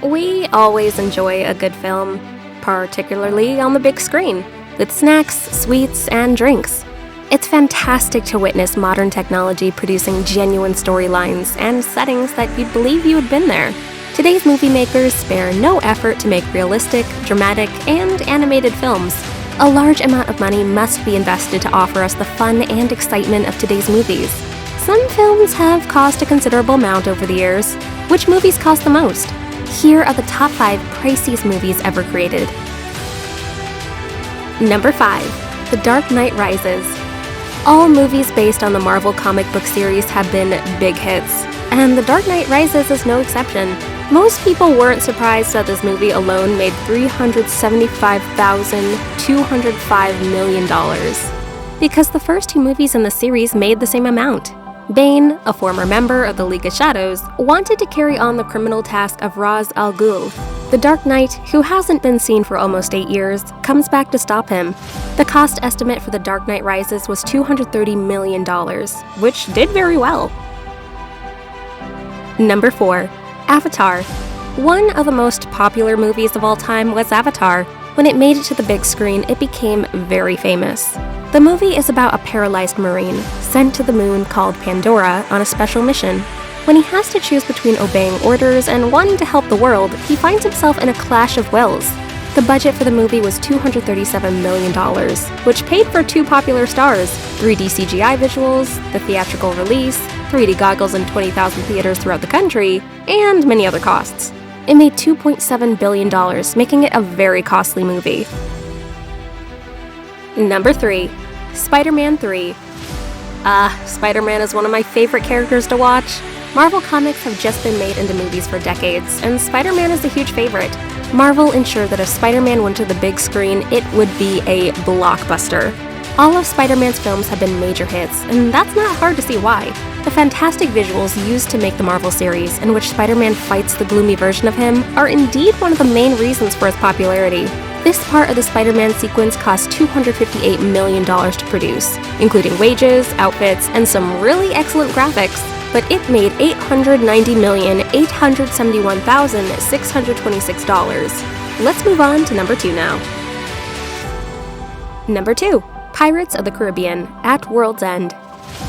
We always enjoy a good film, particularly on the big screen, with snacks, sweets, and drinks. It's fantastic to witness modern technology producing genuine storylines and settings that you'd believe you had been there. Today's movie makers spare no effort to make realistic, dramatic, and animated films. A large amount of money must be invested to offer us the fun and excitement of today's movies. Some films have cost a considerable amount over the years. Which movies cost the most? Here are the top 5 priciest movies ever created. Number 5. The Dark Knight Rises. All movies based on the Marvel comic book series have been big hits, and The Dark Knight Rises is no exception. Most people weren't surprised that this movie alone made $375,205 million, because the first 2 movies in the series made the same amount. Bane, a former member of the League of Shadows, wanted to carry on the criminal task of Ra's al Ghul. The Dark Knight, who hasn't been seen for almost 8 years, comes back to stop him. The cost estimate for The Dark Knight Rises was $230 million, which did very well. Number 4. Avatar. One of the most popular movies of all time was Avatar. When it made it to the big screen, it became very famous. The movie is about a paralyzed Marine sent to the moon called Pandora on a special mission. When he has to choose between obeying orders and wanting to help the world, he finds himself in a clash of wills. The budget for the movie was $237 million, which paid for 2 popular stars, 3D CGI visuals, the theatrical release, 3D goggles in 20,000 theaters throughout the country, and many other costs. It made $2.7 billion, making it a very costly movie. Number 3. Spider-Man 3. Spider-Man is one of my favorite characters to watch. Marvel comics have just been made into movies for decades, and Spider-Man is a huge favorite. Marvel ensured that if Spider-Man went to the big screen, it would be a blockbuster. All of Spider-Man's films have been major hits, and that's not hard to see why. The fantastic visuals used to make the Marvel series, in which Spider-Man fights the gloomy version of him, are indeed one of the main reasons for its popularity. This part of the Spider-Man sequence cost $258 million to produce, including wages, outfits, and some really excellent graphics. But it made $890,871,626. Let's move on to number 2 now. Number 2. Pirates of the Caribbean at World's End.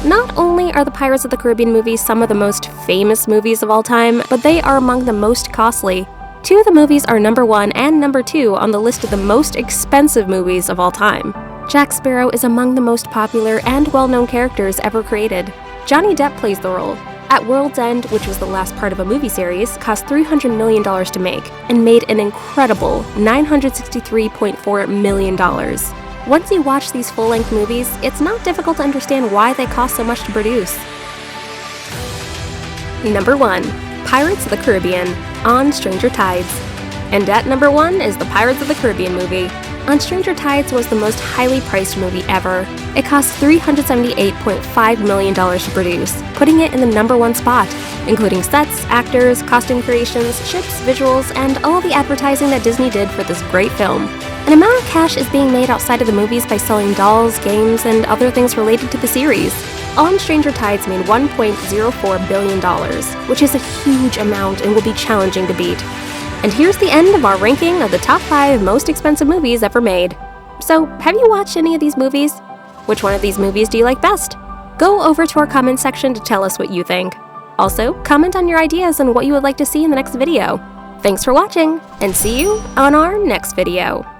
Not only are the Pirates of the Caribbean movies some of the most famous movies of all time, but they are among the most costly. 2 of the movies are number 1 and number 2 on the list of the most expensive movies of all time. Jack Sparrow is among the most popular and well-known characters ever created. Johnny Depp plays the role. At World's End, which was the last part of a movie series, cost $300 million to make, and made an incredible $963.4 million. Once you watch these full-length movies, it's not difficult to understand why they cost so much to produce. Number 1. Pirates of the Caribbean, On Stranger Tides. And at number 1 is the Pirates of the Caribbean movie. On Stranger Tides was the most highly priced movie ever. It cost $378.5 million to produce, putting it in the number 1 spot, including sets, actors, costume creations, ships, visuals, and all the advertising that Disney did for this great film. An amount of cash is being made outside of the movies by selling dolls, games, and other things related to the series. On Stranger Tides made $1.04 billion, which is a huge amount and will be challenging to beat. And here's the end of our ranking of the top 5 most expensive movies ever made. So, have you watched any of these movies? Which one of these movies do you like best? Go over to our comment section to tell us what you think. Also, comment on your ideas and what you would like to see in the next video. Thanks for watching, and see you on our next video.